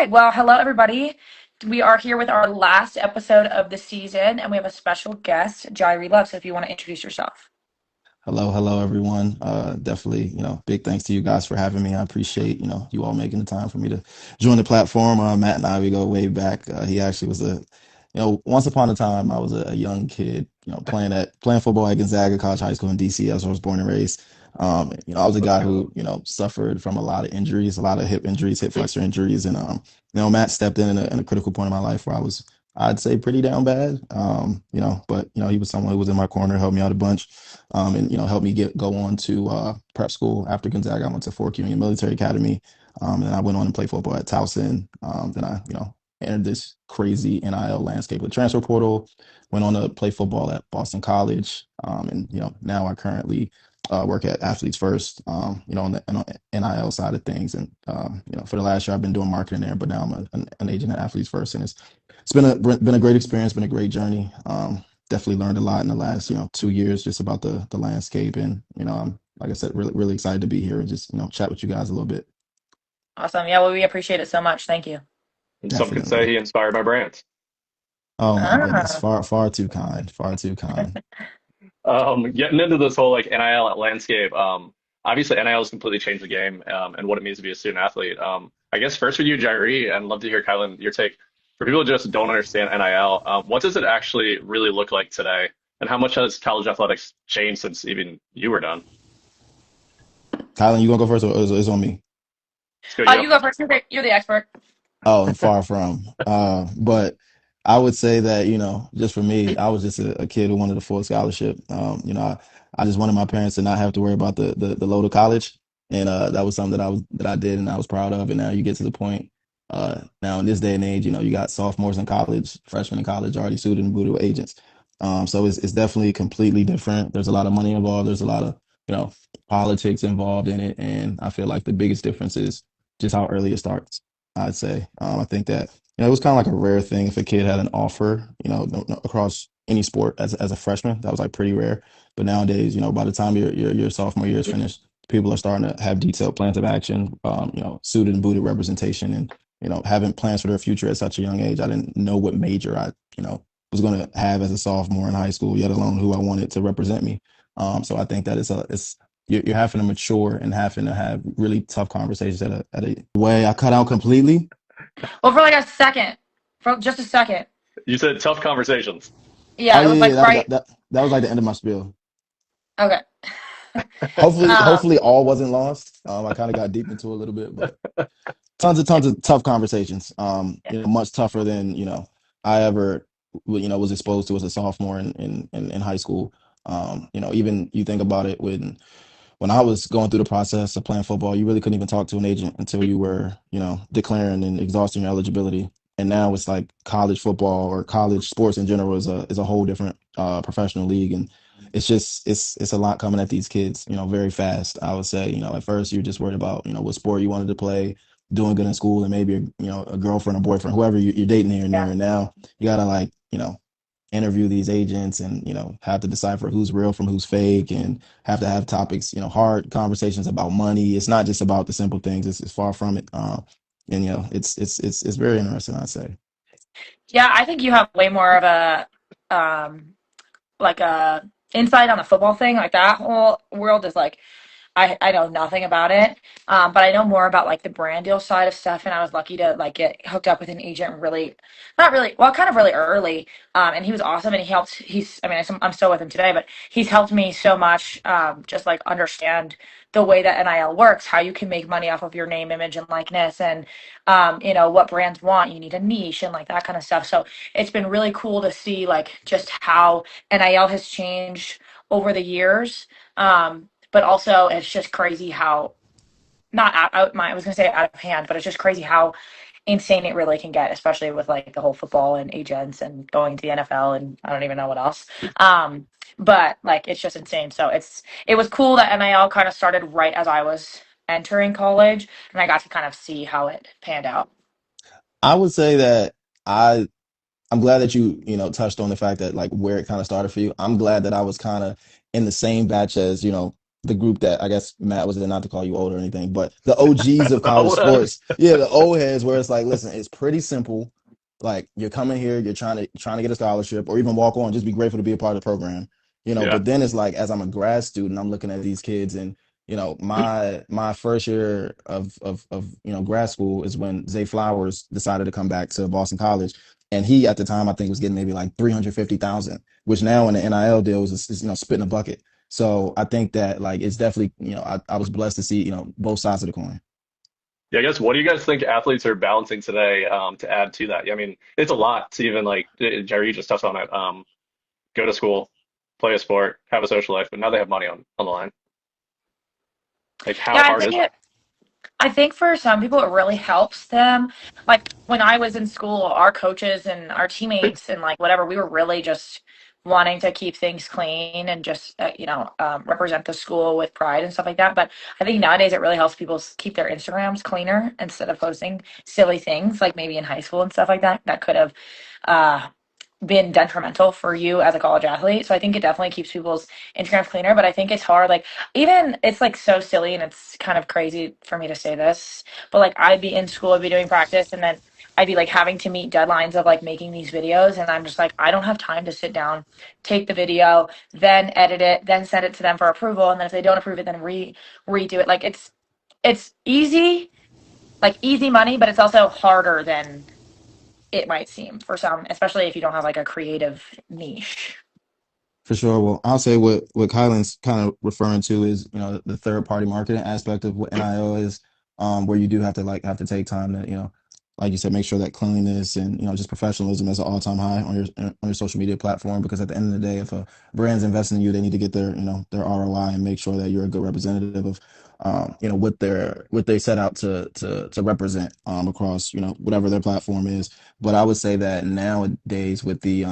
right. Well, hello, everybody. We are here with our last episode of the season, and we have a special guest, Jirhe Love. So if you want to introduce yourself. Hello, everyone. Definitely, big thanks to you guys for having me. I appreciate, you all making the time for me to join the platform. Matt and I, we go way back. He actually was once upon a time, I was a young kid, playing football at Gonzaga College High School in DC. That's where I was born and raised. I was a Let's guy go. who, suffered from a lot of injuries, a lot of hip injuries, hip flexor injuries, and Matt stepped in a critical point in my life where I'd say pretty down bad. But he was someone who was in my corner, helped me out a bunch, and helped me go on to prep school after Gonzaga. I went to Fort Union Military Academy, and I went on and played football at Towson. Then I entered this crazy NIL landscape with transfer portal. Went on to play football at Boston College, and now I currently work at Athletes First, on the NIL side of things. And for the last year, I've been doing marketing there, but now I'm an agent at Athletes First, and it's been a great experience, been a great journey. Definitely learned a lot in the last 2 years just about the landscape, and I'm, like I said, really excited to be here and just chat with you guys a little bit. Awesome. Yeah, well, we appreciate it so much. Thank you. And some could say Definitely. he inspired my brand. Oh my goodness, Ah. far too kind, far too kind. Getting into this whole like NIL landscape, obviously NIL has completely changed the game, and what it means to be a student athlete. I guess first with you, Jairi, and love to hear Kylan your take. For people who just don't understand NIL, what does it actually really look like today, and how much has college athletics changed since even you were done? Kylan, you gonna go first, or is it on me? Let's go, you. You go first. You're the expert. Oh, far from. But I would say that, just for me, I was just a kid who wanted a full scholarship. I just wanted my parents to not have to worry about the load of college. And that was something that I did and I was proud of. And now you get to the point, now in this day and age, you got sophomores in college, freshmen in college already suited and booted with agents. So it's definitely completely different. There's a lot of money involved. There's a lot of, politics involved in it. And I feel like the biggest difference is just how early it starts. I'd say. I think that it was kind of like a rare thing if a kid had an offer, no, across any sport as a freshman. That was like pretty rare. But nowadays, by the time your sophomore year is finished, people are starting to have detailed plans of action, suited and booted representation, and having plans for their future at such a young age. I didn't know what major I, was going to have as a sophomore in high school, yet alone who I wanted to represent me. So I think that it's you're having to mature and having to have really tough conversations at a way I cut out completely. Well, for like a second, for just a second. You said tough conversations. Oh Yeah, it yeah, was yeah, like that right. that that, that was like the end of my spiel. Okay. Hopefully, Um, hopefully all wasn't lost. I kind of got deep into a little bit, but tons of tough conversations. Much tougher than I ever was exposed to as a sophomore in high school. Even you think about it when I was going through the process of playing football, you really couldn't even talk to an agent until you were, declaring and exhausting your eligibility. And now it's like college football or college sports in general is a whole different professional league, and it's a lot coming at these kids, very fast. I would say, at first you're just worried about, what sport you wanted to play, doing good in school, and maybe a girlfriend or boyfriend, whoever you're dating here and there. yeah. And now you gotta like, interview these agents and have to decipher who's real from who's fake and have to have topics, hard conversations about money. It's not just about the simple things. It's far from it. And it's very interesting, I'd say. Yeah, I think you have way more of a um like a insight on the football thing. Like that whole world is like I know nothing about it, but I know more about like the brand deal side of stuff. And I was lucky to like get hooked up with an agent really, not really, well, kind of really early. And he was awesome, and he helped. I mean, I'm still with him today, but he's helped me so much, just like understand the way that NIL works, how you can make money off of your name, image, and likeness, and what brands want. You need a niche and like that kind of stuff. So it's been really cool to see like just how NIL has changed over the years. But also it's just crazy how not I was gonna say out of hand, but it's just crazy how insane it really can get, especially with like the whole football and agents and going to the NFL and I don't even know what else. But like it's just insane. So it was cool that NIL kind of started right as I was entering college, and I got to kind of see how it panned out. I would say that I I'm glad that you touched on the fact that like where it kind of started for you. I'm glad that I was kind of in the same batch as the group that I guess Matt was there, not to call you old or anything, but the OGs of college Oh, sports. Yeah, the old heads where it's like, listen, it's pretty simple. Like you're coming here, you're trying to get a scholarship or even walk on, just be grateful to be a part of the program. yeah. But then it's like as I'm a grad student, I'm looking at these kids and my first year of grad school is when Zay Flowers decided to come back to Boston College. And he at the time I think was getting maybe like 350,000, which now in the NIL deals is spitting a bucket. So I think that like it's definitely, I was blessed to see, both sides of the coin. Yeah, I guess what do you guys think athletes are balancing today to add to that? Yeah, I mean, it's a lot to even like Jerry, you just touched on it. Go to school, play a sport, have a social life, but now they have money on the line. Like, how Yeah, hard is that? I think for some people it really helps them. Like when I was in school, our coaches and our teammates and like whatever, we were really just wanting to keep things clean and just represent the school with pride and stuff like that. But I think nowadays it really helps people keep their Instagrams cleaner instead of posting silly things like maybe in high school and stuff like that that could have uh, been detrimental for you as a college athlete. So I think it definitely keeps people's Instagrams cleaner, but I think it's hard. Like even it's like so silly and it's kind of crazy for me to say this, but like I'd be in school, I'd be doing practice and then I'd be like having to meet deadlines of like making these videos and I'm just like I don't have time to sit down, take the video, then edit it, then send it to them for approval and then if they don't approve it then redo it. Like it's easy, like easy money, but it's also harder than it might seem for some, especially if you don't have like a creative niche. For sure. Well, I'll say what Kylan's kind of referring to is, the third party marketing aspect of what NIL is, where you do have to take time to, like you said, make sure that cleanliness and, just professionalism is an all time high on your social media platform. Because at the end of the day, if a brand's investing in you, they need to get their ROI and make sure that you're a good representative of, what they set out to represent across, whatever their platform is. But I would say that nowadays with the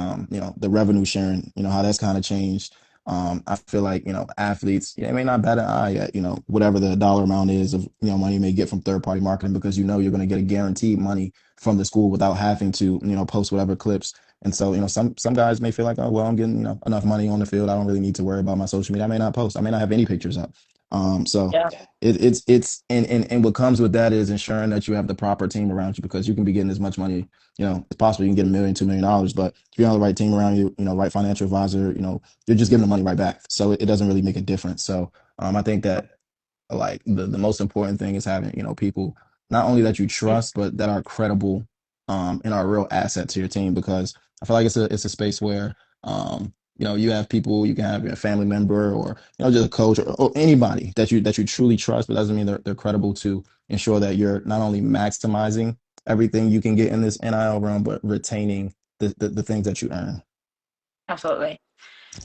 revenue sharing, how that's kind of changed. I feel like, athletes, it may not bat an eye at, whatever the dollar amount is of, money you may get from third party marketing because you're going to get a guaranteed money from the school without having to, post whatever clips. And so, some guys may feel like, oh, well, I'm getting, enough money on the field. I don't really need to worry about my social media. I may not post. I may not have any pictures up. So Yeah, it's and what comes with that is ensuring that you have the proper team around you because you can be getting as much money it's possible you can get $1 million, $2 million, but if you're on the right team around you, right financial advisor, you're just giving the money right back. So it doesn't really make a difference. So I think that like the most important thing is having, people not only that you trust, but that are credible, and are a real asset to your team because I feel like it's a space where, you have people, you can have a family member or, just a coach or anybody that you truly trust, but doesn't mean they're credible to ensure that you're not only maximizing everything you can get in this NIL realm, but retaining the things that you earn. absolutely.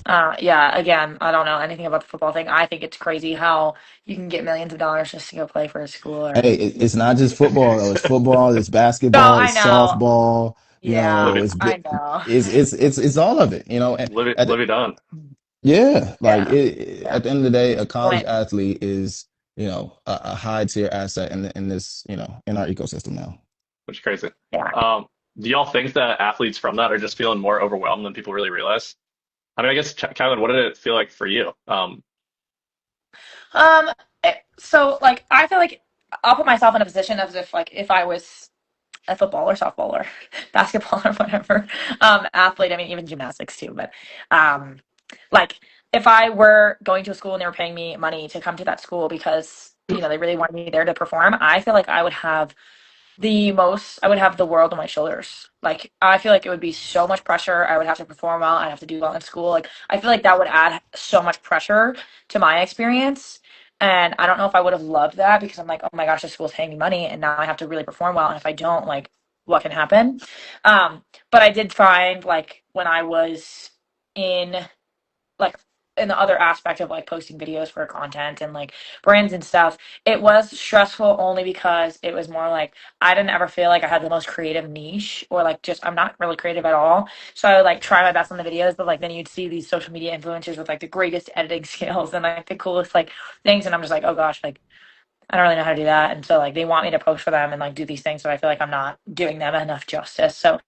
Yeah, again, I don't know anything about the football thing. I think it's crazy how you can get millions of dollars just to go play for a school or Hey, it's not just football though. It's football, it's no, basketball, I it's know. softball. Yeah, Livy, It's I know. it's all of it. Livy Dunn, Yeah, like Yeah, at yeah. the end of the day, a college Point. athlete is a high tier asset in this in our ecosystem now. which is crazy. Yeah. Um, do y'all think that athletes from that are just feeling more overwhelmed than people really realize? I mean, I guess, Kylan, what did it feel like for you? Um. So like, I feel like I'll put myself in a position as if like if I was a football or softball or basketball or whatever athlete. I mean, even gymnastics too. But um, like if I were going to a school and they were paying me money to come to that school because they really wanted me there to perform, I feel like I would have the world on my shoulders. Like I feel like it would be so much pressure. I would have to perform well. I'd have to do well in school. Like I feel like that would add so much pressure to my experience. And I don't know if I would have loved that because I'm like, oh my gosh, this school's paying me money and now I have to really perform well. And if I don't, like what can happen? But I did find like when I was in like in the other aspect of like posting videos for content and like brands and stuff, it was stressful only because it was more like I didn't ever feel like I had the most creative niche or like just I'm not really creative at all. So I would like try my best on the videos, but like then you'd see these social media influencers with like the greatest editing skills and like the coolest like things and I'm just like, oh gosh, like I don't really know how to do that. And so like they want me to post for them and like do these things, but I feel like I'm not doing them enough justice. So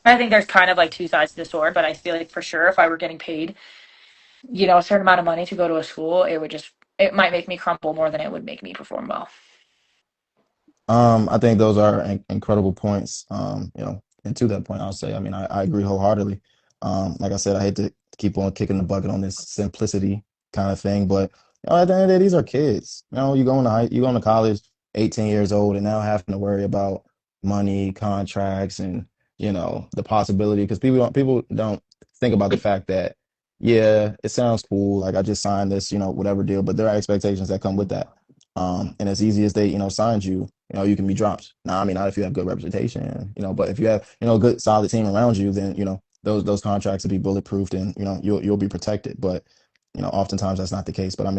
I think there's kind of like two sides to the sword, but I feel like for sure if I were getting paid a certain amount of money to go to a school, it would just it might make me crumble more than it would make me perform well. I think those are incredible points. And to that point, I'll say, I mean, I agree wholeheartedly. Like I said, I hate to keep on kicking the bucket on this simplicity kind of thing, but at the end of the day, these are kids. You going to college, 18 years old, and now having to worry about money, contracts, and the possibility because people don't think about the fact that yeah, it sounds cool, like I just signed this, whatever deal, but there are expectations that come with that. And as easy as they, signed you, you can be dropped. Now, I mean, not if you have good representation, but if you have, a good solid team around you, then, those contracts will be bulletproofed and, you'll be protected. But, oftentimes that's not the case. But I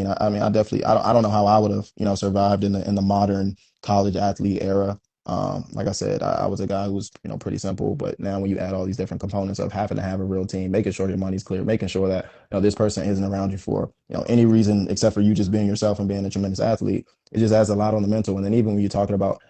definitely, I don't know how I would have, survived in the modern college athlete era. Like I said, I was a guy who was, pretty simple. But now when you add all these different components of having to have a real team, making sure your money's clear, making sure that, this person isn't around you for, any reason except for you just being yourself and being a tremendous athlete, it just adds a lot on the mental. And then even when you're talking about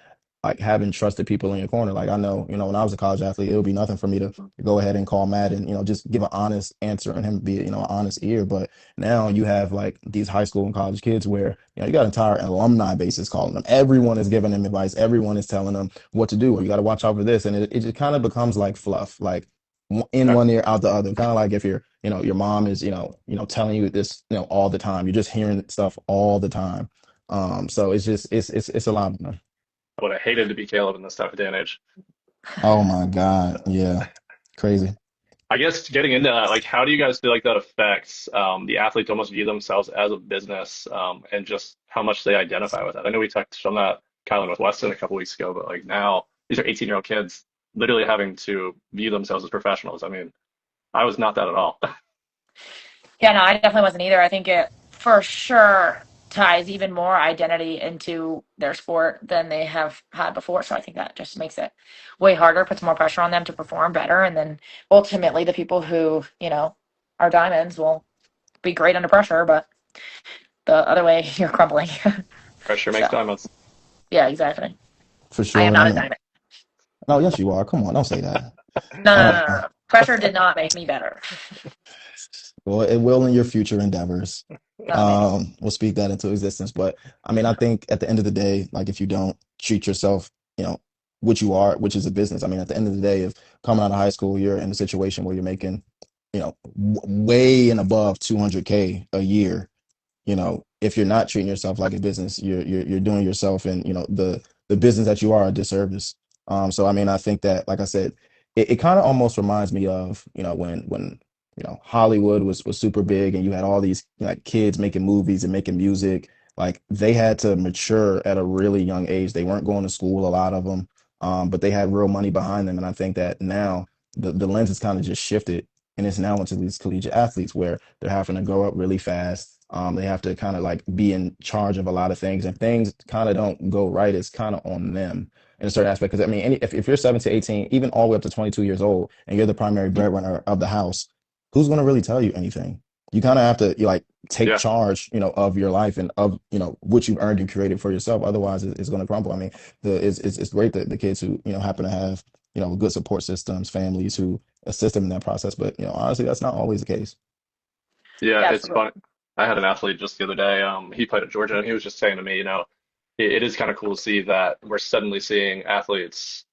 like having trusted people in your corner, like I know, when I was a college athlete, it would be nothing for me to go ahead and call Matt and, just give an honest answer and him be, an honest ear. But now you have like these high school and college kids where, you got entire alumni bases calling them. Everyone is giving them advice. Everyone is telling them what to do. Or you got to watch out for this. And it just kind of becomes like fluff, like in one ear, out the other. Kind of like if your mom is, telling you this, all the time. You're just hearing stuff all the time. So it's just it's a lot, man. I would have hated to be Caleb in this type of day and age. Oh my God. Yeah. Crazy. I guess getting into that, like, how do you guys feel like that affects the athletes almost view themselves as a business and just how much they identify with it? I know we touched on that, Kylan, with Weston a couple weeks ago, but like now these are 18-year-old kids literally having to view themselves as professionals. I mean, I was not that at all. Yeah, no, I definitely wasn't either. I think it for sure ties even more identity into their sport than they have had before. So I think that just makes it way harder, puts more pressure on them to perform better. And then ultimately, the people who, are diamonds will be great under pressure, but the other way, you're crumbling. Pressure makes So, diamonds. yeah, exactly. For I am sure. not a diamond. No, yes, you are. Come on, don't say that. No, no, Uh, no, no, no. Pressure did not make me better. well, it will in your future endeavors. Oh, thanks. We'll speak that into existence. But I mean, I think at the end of the day, like if you don't treat yourself, what you are, which is a business. I mean, at the end of the day, if coming out of high school, you're in a situation where you're making, way and above 200K a year, if you're not treating yourself like a business, you're doing yourself and the business that you are a disservice. So I mean, I think that, like I said, it kind of almost reminds me of when Hollywood was super big and you had all these like kids making movies and making music. Like they had to mature at a really young age. They weren't going to school, a lot of them, but they had real money behind them. And I think that now the lens has kind of just shifted and it's now into these collegiate athletes where they're having to grow up really fast. They have to kind of like be in charge of a lot of things, and things kind of don't go right. It's kind of on them in a certain aspect. Because I mean, if you're 17 to 18, even all the way up to 22 years old, and you're the primary breadwinner of the house, who's going to really tell you anything? You kind of have to like take Yeah. charge, of your life and of what you've earned and created for yourself. Otherwise, it's going to crumble. I mean, it's great that the kids who happen to have good support systems, families who assist them in that process. But honestly, that's not always the case. Yeah, Yeah, it's absolutely. fun. I had an athlete just the other day. He played at Georgia, and he was just saying to me, it is kind of cool to see that we're suddenly seeing athletes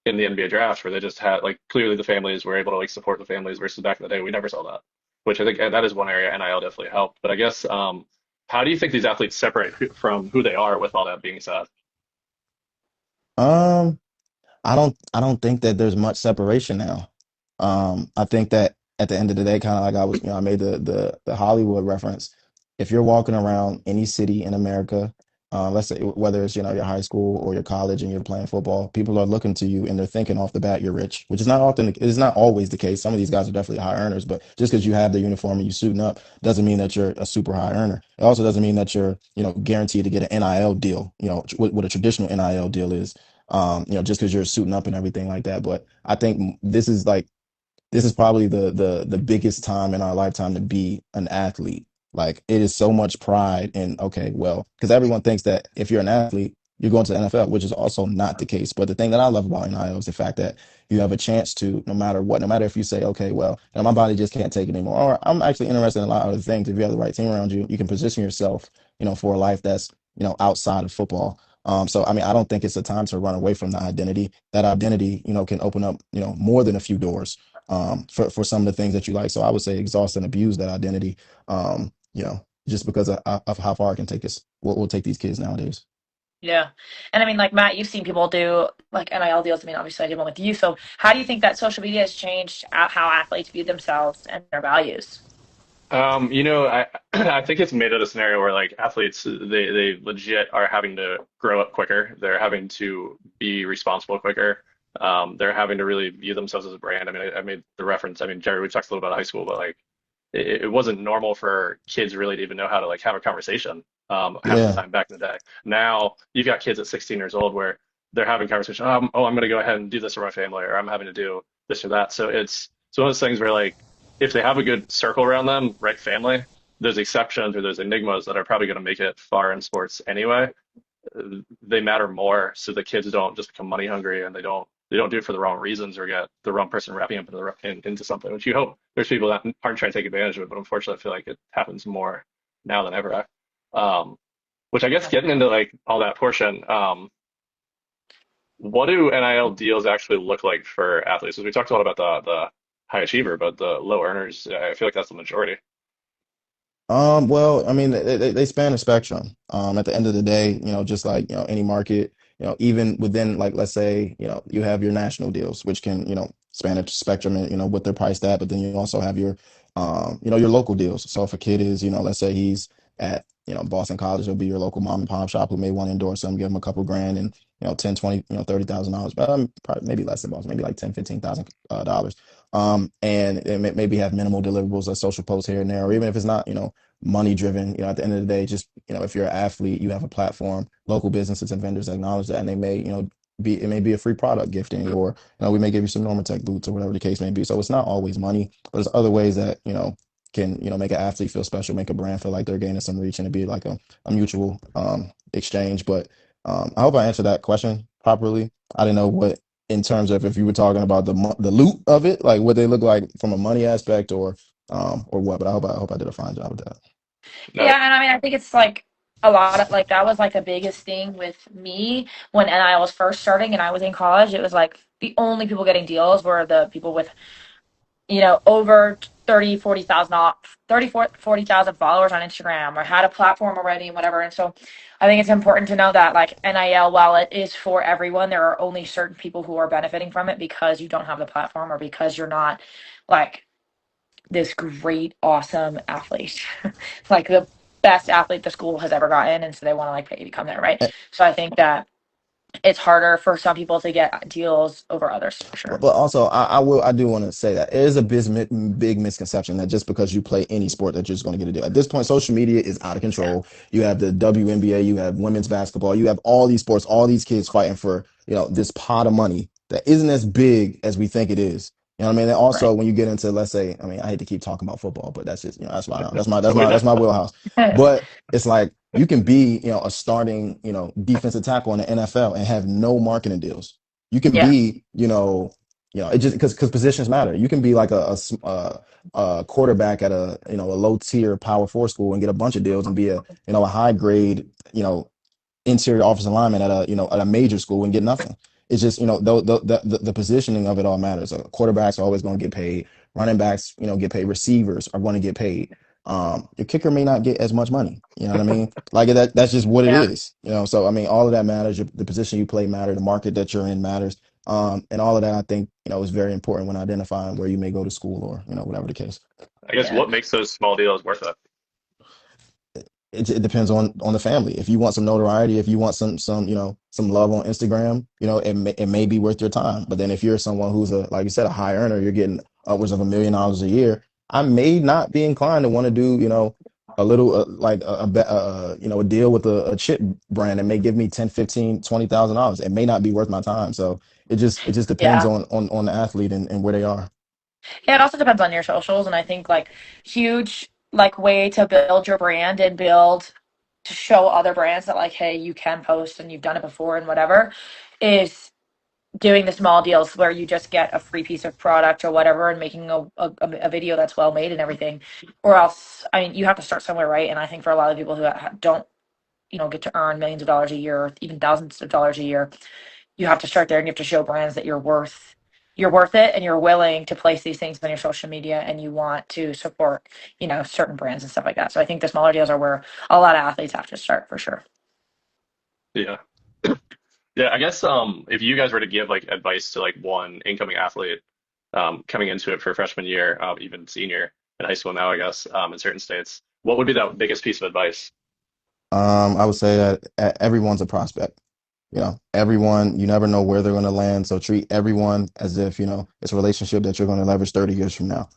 in the NBA draft where they just had like clearly the families were able to like support the families versus back in the day we never saw that, which I think that is one area NIL definitely helped. But I guess how do you think these athletes separate from who they are with all that being said? Um, I don't think that there's much separation now. I think that at the end of the day, kind of like I made the Hollywood reference. If you're walking around any city in America, let's say whether it's your high school or your college and you're playing football, people are looking to you and they're thinking off the bat you're rich, which is not often, it is not always the case. Some of these guys are definitely high earners, but just because you have the uniform and you suiting up doesn't mean that you're a super high earner. It also doesn't mean that you're guaranteed to get an NIL deal. What a traditional NIL deal is just because you're suiting up and everything like that. But I think this is probably the biggest time in our lifetime to be an athlete. Like it is so much pride in okay, well, because everyone thinks that if you're an athlete, you're going to the NFL, which is also not the case. But the thing that I love about NIL is the fact that you have a chance to, no matter what, no matter if you say, okay, well, you know, my body just can't take it anymore, or I'm actually interested in a lot of other things. If you have the right team around you, you can position yourself, you know, for a life that's, you know, outside of football. So I mean, I don't think it's a time to run away from the identity. That identity, you know, can open up, you know, more than a few doors for some of the things that you like. So I would say exhaust and abuse that identity, you know, just because of how far it can take us, what will take these kids nowadays. Yeah. And I mean, like Matt, you've seen people do like NIL deals. I mean, obviously I did one with you. So how do you think that social media has changed how athletes view themselves and their values? I I think it's made it a scenario where like athletes they legit are having to grow up quicker. They're having to be responsible quicker. They're having to really view themselves as a brand. I mean, I made the reference. I mean, Jerry, we talked a little about high school, but like it wasn't normal for kids really to even know how to like have a conversation half the Yeah. time back in the day. Now you've got kids at 16 years old where they're having conversation. I'm going to go ahead and do this for my family, or I'm having to do this or that. So it's one of those things where like if they have a good circle around them, right, family, there's exceptions or there's enigmas that are probably going to make it far in sports anyway. They matter more, so the kids don't just become money hungry and they don't do it for the wrong reasons or get the wrong person wrapping up into something, which you hope there's people that aren't trying to take advantage of it, but unfortunately, I feel like it happens more now than ever. Um, which I guess getting into like all that portion, what do NIL deals actually look like for athletes? Because we talked a lot about the high achiever, but the low earners, I feel like that's the majority. Well, I mean, they span a spectrum. At the end of the day, you know, just like, you know, any market, you know, even within, like, let's say, you know, you have your national deals, which can, you know, span a spectrum and, you know, what they're priced at, but then you also have your, you know, your local deals. So if a kid is, you know, let's say he's at, you know, Boston College, it'll be your local mom and pop shop who may want to endorse him, give him a couple grand and, you know, 10, 20, you know, $30,000, but probably maybe less than Boston, maybe like 10, $15,000 dollars. And it maybe have minimal deliverables, a social post here and there, or even if it's not, you know, money driven. You know, at the end of the day, just, you know, if you're an athlete, you have a platform, local businesses and vendors acknowledge that, and they may, you know, it may be a free product gifting, or, you know, we may give you some Normatec boots or whatever the case may be. So it's not always money, but there's other ways that, you know, can, you know, make an athlete feel special, make a brand feel like they're gaining some reach, and it be like a mutual exchange. But I hope I answered that question properly. I didn't know what, in terms of, if you were talking about the loot of it, like what they look like from a money aspect, or what. But I hope I did a fine job with that. No, Yeah, and I mean, I think it's like a lot of like that was like the biggest thing with me when NIL was first starting and I was in college. It was like the only people getting deals were the people with, over 30, 40,000, 40,000 followers on Instagram or had a platform already and whatever. And so I think it's important to know that like NIL, while it is for everyone, there are only certain people who are benefiting from it because you don't have the platform or because you're not like this great, awesome athlete, like the best athlete the school has ever gotten. And so they want to like pay you to come there. Right. So I think that it's harder for some people to get deals over others for But sure. also, I do want to say that it is a big misconception that just because you play any sport that you're just going to get a deal. At this point, social media is out of Yeah. control. You have the WNBA, you have women's basketball, you have all these sports, all these kids fighting for, you know, this pot of money that isn't as big as we think it is. You know what I mean? And Right. also, when you get into, let's say, I mean, I hate to keep talking about football, but that's just, you know, totally that's not. my wheelhouse. But it's like you can be, you know, a starting, you know, defensive tackle in the NFL and have no marketing deals. You can Yeah. be, it just because positions matter. You can be like a quarterback at a, you know, a low tier power four school and get a bunch of deals and be a, you know, a high grade, you know, interior offensive lineman at a, you know, at a major school and get nothing. It's just, you know, the positioning of it all matters. Quarterbacks are always going to get paid. Running backs, you know, get paid. Receivers are going to get paid. Your kicker may not get as much money. You know what I mean? Like that's just what it Yeah. is. You know, so I mean, all of that matters. The position you play matter. The market that you're in matters. And all of that, I think, you know, is very important when identifying where you may go to school, or, you know, whatever the case. I guess Yeah. what makes those small deals worth it? It depends on the family. If you want some notoriety, if you want you know, some love on Instagram, you know, it may be worth your time. But then if you're someone who's a, like you said, a high earner, you're getting upwards of $1 million a year. I may not be inclined to want to do, you know, a little like you know, a deal with a chip brand that may give me 10, 15, $20,000. It may not be worth my time. So it just depends Yeah. on the athlete and where they are. Yeah. It also depends on your socials. And I think like huge like way to build your brand and build to show other brands that like, hey, you can post and you've done it before and whatever, is doing the small deals where you just get a free piece of product or whatever and making a video that's well made and everything. Or else, I mean, you have to start somewhere, right? And I think for a lot of people who don't, get to earn millions of dollars a year or even thousands of dollars a year, you have to start there and you have to show brands that you're worth it and you're willing to place these things on your social media and you want to support, certain brands and stuff like that. So I think the smaller deals are where a lot of athletes have to start for sure. Yeah. Yeah, I guess if you guys were to give like advice to like one incoming athlete coming into it for freshman year, even senior in high school now, I guess, in certain states, what would be that biggest piece of advice? I would say that everyone's a prospect. Everyone, you never know where they're going to land. So treat everyone as if, it's a relationship that you're going to leverage 30 years from now.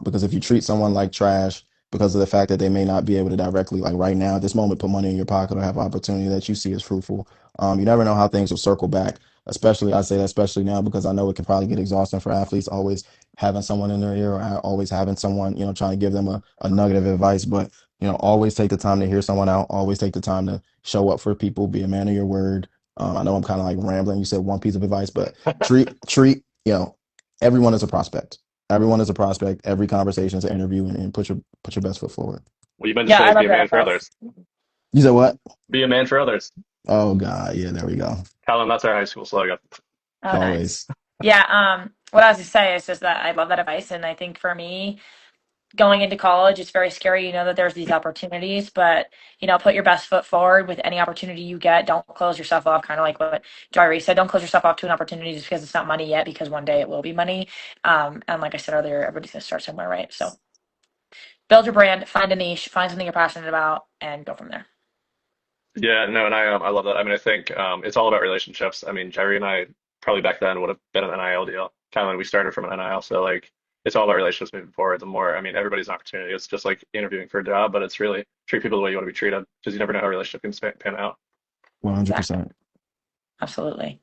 Because if you treat someone like trash because of the fact that they may not be able to directly, like right now, at this moment, put money in your pocket or have opportunity that you see as fruitful, you never know how things will circle back. Especially, I say that especially now because I know it can probably get exhausting for athletes always having someone in their ear or always having someone, trying to give them a nugget of advice. But always take the time to hear someone out. Always take the time to show up for people. Be a man of your word. I know I'm kind of like rambling. You said one piece of advice, but treat everyone is a prospect. Everyone is a prospect. Every conversation is an interview, and put your best foot forward. What you meant to Yeah, say I is be love a that man for advice. others. You said what? Be a man for others. Oh God, yeah, there we go. Callum, that's our high school slogan. Oh, nice. Always. Yeah. What I was to say is just that I love that advice, and I think for me, going into college, it's very scary. You know that there's these opportunities, but put your best foot forward with any opportunity you get. Don't close yourself off. Kind of like what Jirhe said. Don't close yourself off to an opportunity just because it's not money yet. Because one day it will be money. And like I said earlier, everybody's gonna start somewhere, right? So build your brand, find a niche, find something you're passionate about, and go from there. Yeah, no, and I love that. I mean, I think it's all about relationships. I mean, Jerry and I probably back then would have been an NIL deal. Kind of when we started from an NIL, so like it's all about relationships moving forward. The more, I mean, everybody's an opportunity. It's just like interviewing for a job, but it's really treat people the way you want to be treated because you never know how a relationship can pan out. 100%. Absolutely.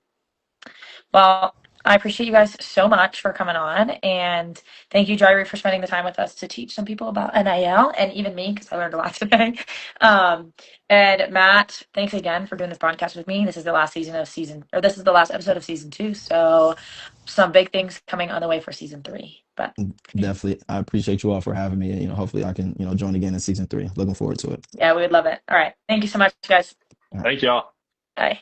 Well, I appreciate you guys so much for coming on, and thank you, Jireh, for spending the time with us to teach some people about NIL, and even me because I learned a lot today. Um, and Matt, thanks again for doing this podcast with me. This is the last this is the last episode of season 2, so some big things coming on the way for season 3. But Definitely. I appreciate you all for having me. And, hopefully I can, join again in season 3. Looking forward to it. yeah, we would love it. All right, thank you so much, guys. All right. Thank y'all. Bye.